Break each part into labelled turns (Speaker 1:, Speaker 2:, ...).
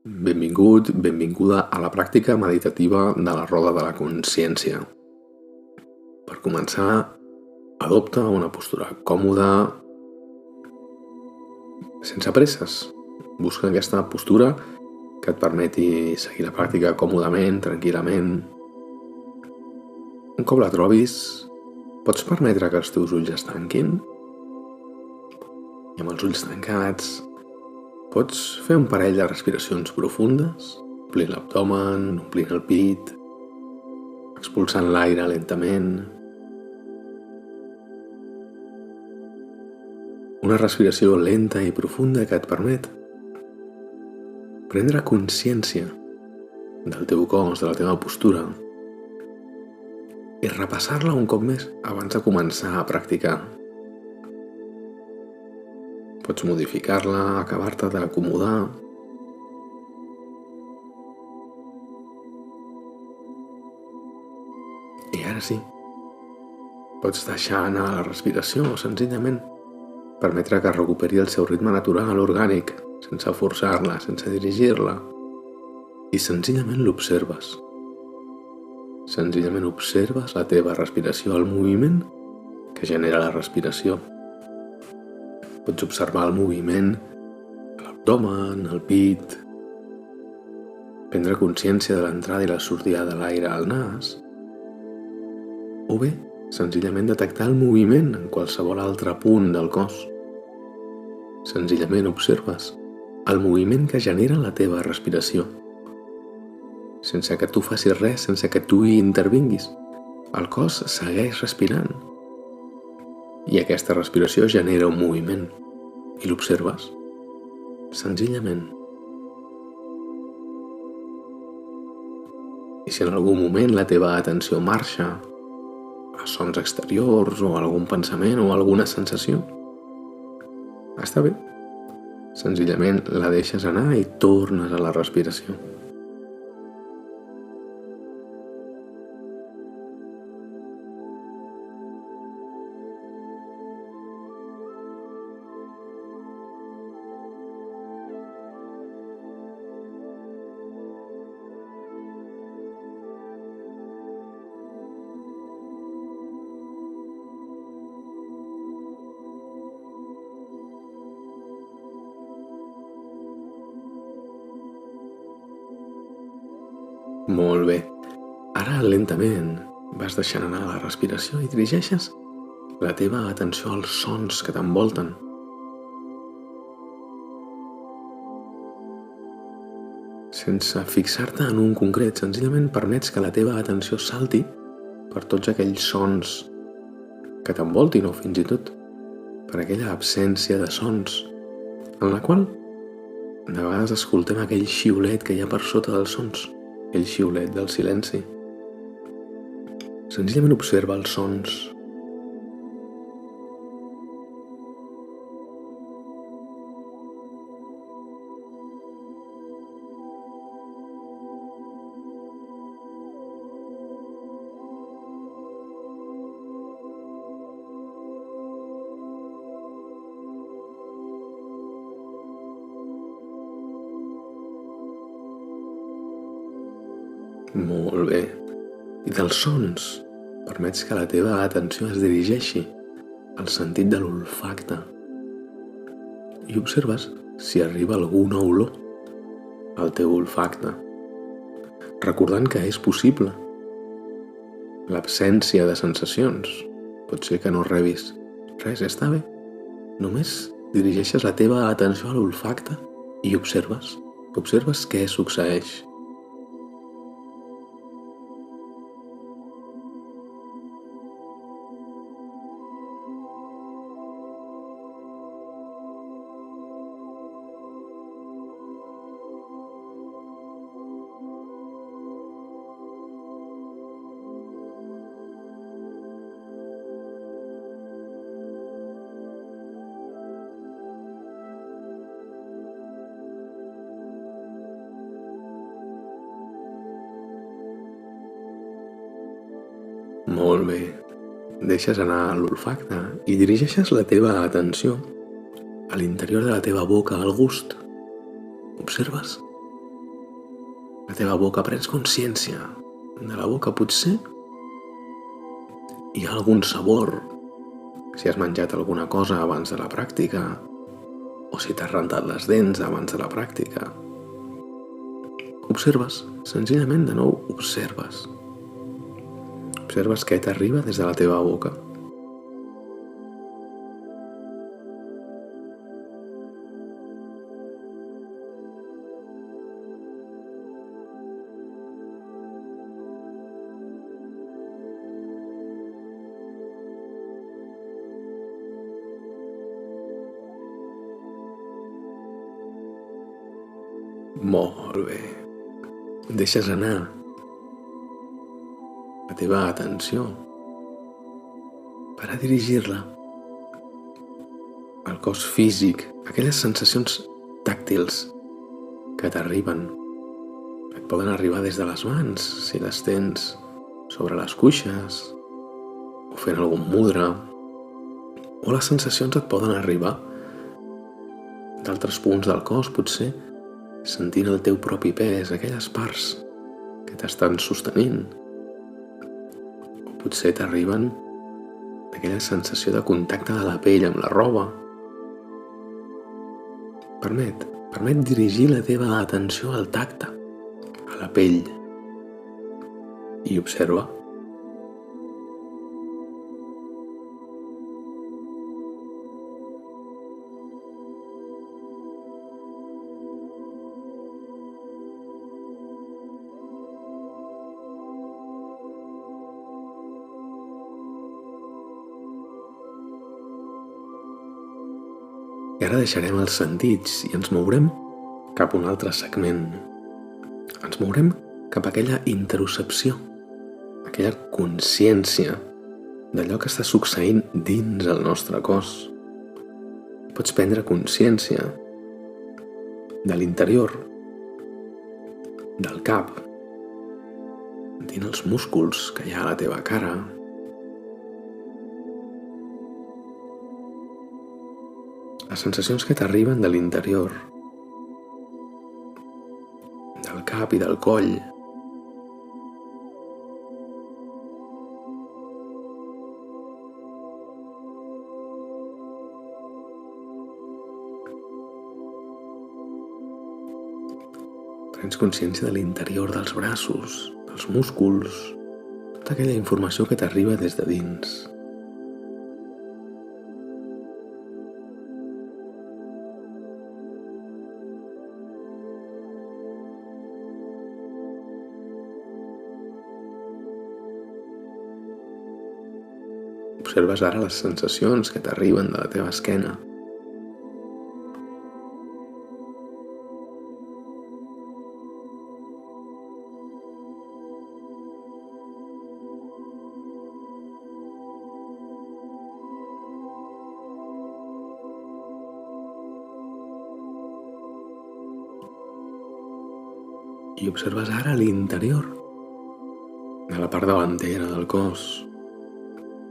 Speaker 1: Benvingut, benvinguda a la pràctica meditativa de la roda de la consciència. Per començar, adopta una postura còmoda, sense presses. Busca aquesta postura que et permeti seguir la pràctica còmodament, tranquil·lament. Un cop la trobis, pots permetre que els teus ulls es tanquin i amb els ulls tancats pots fer un parell de respiracions profundes, omplint l'abdomen, omplint el pit, expulsant l'aire lentament. Una respiració lenta i profunda que et permet prendre consciència del teu cos, de la teva postura i repassar-la un cop més abans de començar a practicar. Pots modificar-la, acabar-te d'acomodar. I ara sí, pots deixar anar la respiració o senzillament permetre que recuperi el seu ritme natural, orgànic, sense forçar-la, sense dirigir-la. I senzillament l'observes. Senzillament observes la teva respiració, el moviment que genera la respiració. Pots observar el moviment de l'abdomen, el pit, prendre consciència de l'entrada i la sortida de l'aire al nas, o bé, senzillament detectar el moviment en qualsevol altre punt del cos. Senzillament observes el moviment que genera la teva respiració. Sense que tu facis res, sense que tu hi intervinguis, el cos segueix respirant. I aquesta respiració genera un moviment i l'observes, senzillament. I si en algun moment la teva atenció marxa a sons exteriors o a algun pensament o a alguna sensació, està bé. Senzillament la deixes anar i tornes a la respiració. Molt bé. Ara lentament vas deixant anar la respiració i dirigeixes la teva atenció als sons que t'envolten. Sense fixar-te en un concret, senzillament permets que la teva atenció salti per tots aquells sons que t'envoltin o fins i tot per aquella absència de sons en la qual de vegades escoltem aquell xiulet que hi ha per sota dels sons, aquell xiulet del silenci. Senzillament observa els sons. Molt bé. I dels sons, permets que la teva atenció es dirigeixi al sentit de l'olfacte i observes si arriba alguna olor al teu olfacte, recordant que és possible l'absència de sensacions. Pot ser que no rebis res, està bé. Només dirigeixes la teva atenció a l'olfacte i observes què succeeix. Molt bé. Deixes anar l'olfacte i dirigeixes la teva atenció a l'interior de la teva boca, al gust. Observes la teva boca, prens consciència de la boca. Potser hi ha algun sabor, si has menjat alguna cosa abans de la pràctica o si t'has rentat les dents abans de la pràctica. Observes, senzillament de nou observes. Observes què t'arriba des de la teva boca. Molt bé. Deixes anar la teva atenció per a dirigir-la al cos físic, aquelles sensacions tàctils que t'arriben. Et poden arribar des de les mans, si les tens sobre les cuixes o fent algun mudra, o les sensacions et poden arribar d'altres punts del cos, potser sentint el teu propi pes, aquelles parts que t'estan sostenint. O potser t'arriben aquella sensació de contacte de la pell amb la roba. Permet dirigir la teva atenció al tacte, a la pell, i observa. I ara deixarem els sentits i ens mourem cap a un altre segment. Ens mourem cap a aquella interocepció, aquella consciència d'allò que està succeint dins el nostre cos. Pots prendre consciència de l'interior, del cap, sentint els músculs que hi ha a la teva cara, les sensacions que t'arriben de l'interior, del cap i del coll. Prens consciència de l'interior dels braços, dels músculs, tota aquella informació que t'arriba des de dins. Observes ara les sensacions que t'arriben de la teva esquena. I observes ara l'interior de la part davantera del cos.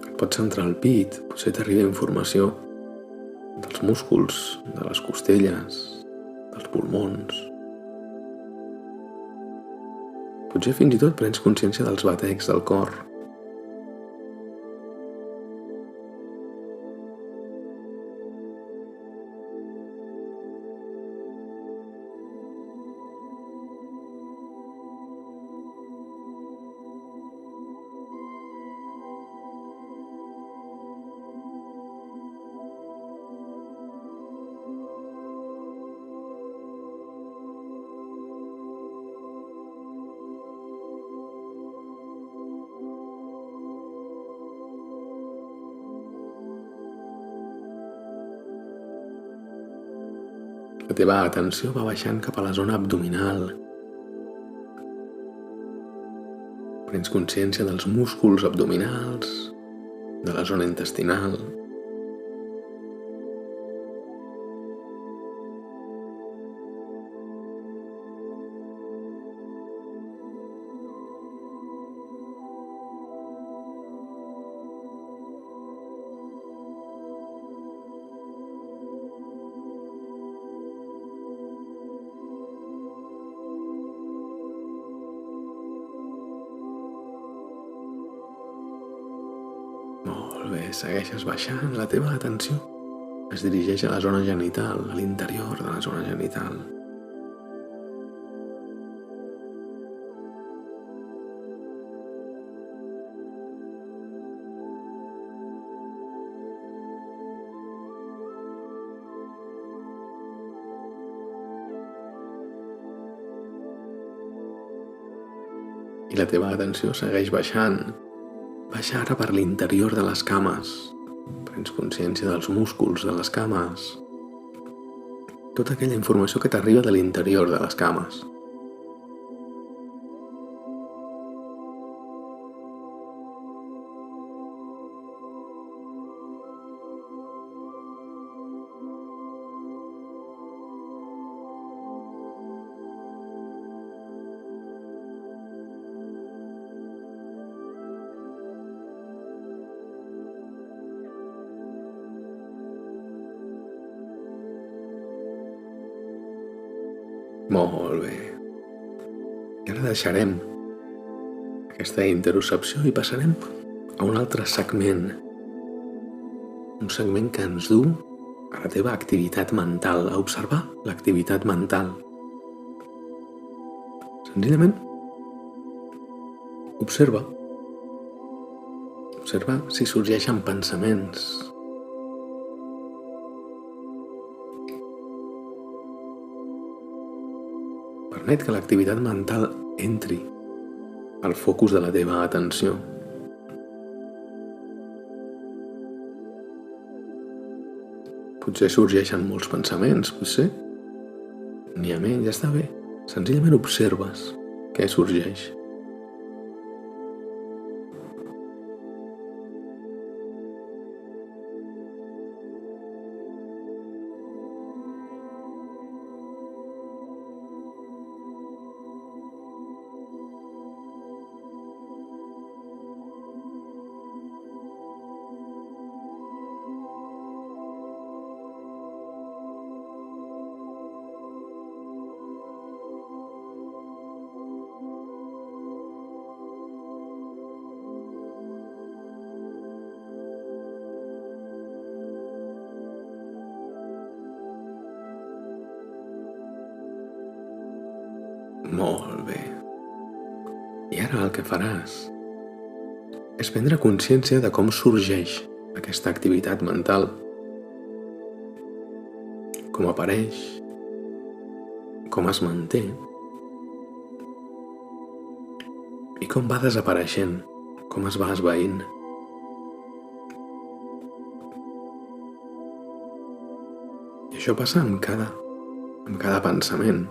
Speaker 1: Et pots centrar al pit, potser t'arriba informació dels músculs, de les costelles, dels pulmons. Potser fins i tot prens consciència dels batecs del cor. La teva atenció va baixant cap a la zona abdominal. Prens consciència dels músculs abdominals, de la zona intestinal. segueixes baixant, la teva atenció es dirigeix a la zona genital, a l'interior de la zona genital. I la teva atenció segueix baixant. Baixa ara per l'interior de les cames. Prens consciència dels músculs de les cames. Tota aquella informació que t'arriba de l'interior de les cames. Molt bé. I ara deixarem aquesta interocepció i passarem a un altre segment. Un segment que ens du a la teva activitat mental, a observar l'activitat mental. Senzillament, observa si sorgeixen pensaments. Permet que l'activitat mental entri al focus de la teva atenció. Potser sorgeixen molts pensaments, potser n'hi ha menys, ja està bé. Senzillament observes què sorgeix. Molt bé. I ara el que faràs és prendre consciència de com sorgeix aquesta activitat mental, com apareix, com es manté i com va desapareixent, com es va esvaint. I això passa amb cada pensament.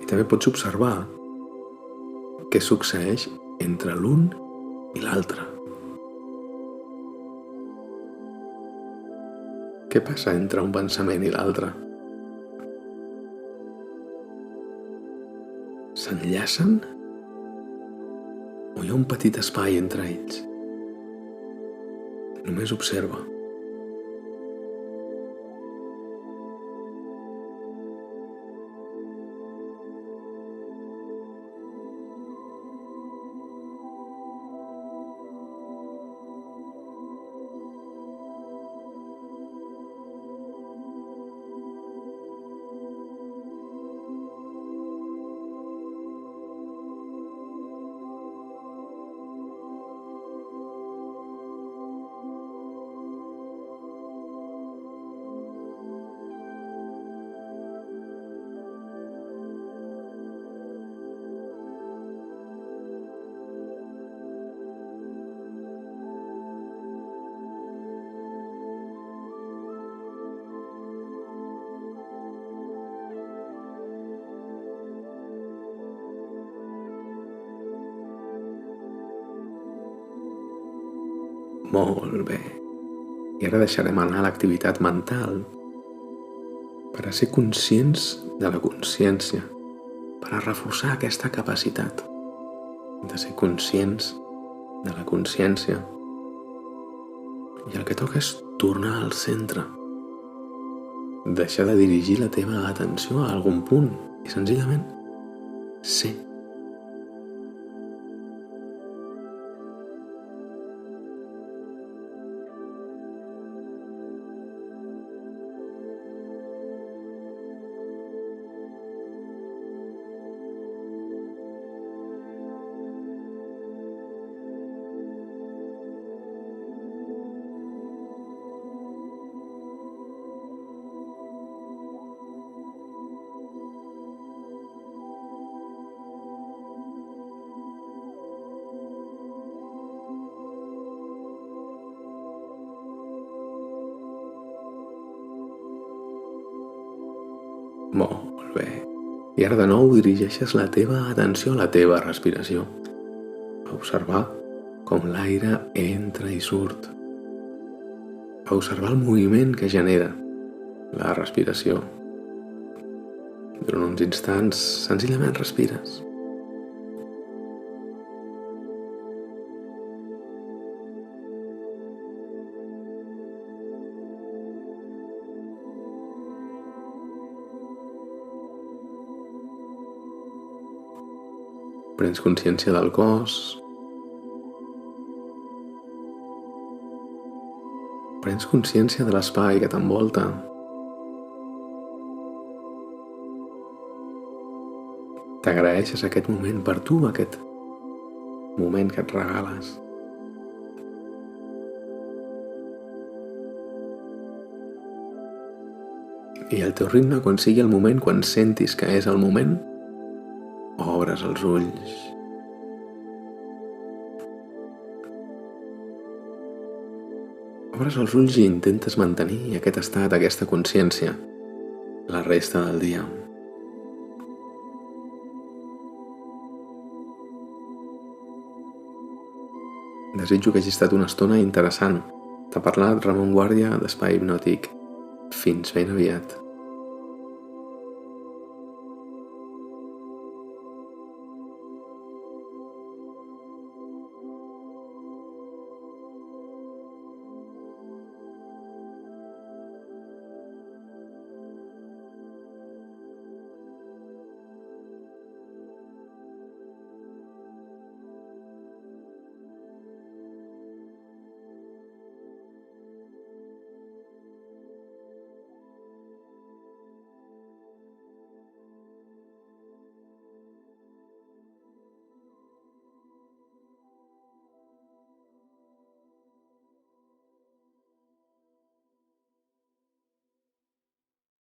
Speaker 1: I també pots observar què succeeix entre l'un i l'altre. Què passa entre un pensament i l'altre? S'enllacen o hi ha un petit espai entre ells? Només observa. Molt bé. I ara deixarem anar l'activitat mental per a ser conscients de la consciència, per a reforçar aquesta capacitat de ser conscients de la consciència. I el que toca és tornar al centre, deixar de dirigir la teva atenció a algun punt i senzillament ser. Molt bé. I ara de nou dirigeixes la teva atenció a la teva respiració. A observar com l'aire entra i surt. A observar el moviment que genera la respiració. Durant uns instants, senzillament respires. Prens consciència del cos. Prens consciència de l'espai que t'envolta. T'agraeixes aquest moment per tu, aquest moment que et regales. I al teu ritme, quan sigui el moment, quan sentis que és el moment, obres els ulls. Obres els ulls i intentes mantenir aquest estat, aquesta consciència, la resta del dia. Desitjo que hagi estat una estona interessant. T'ha parlat Ramon Guàrdia d'Espai Hipnòtic. Fins ben aviat.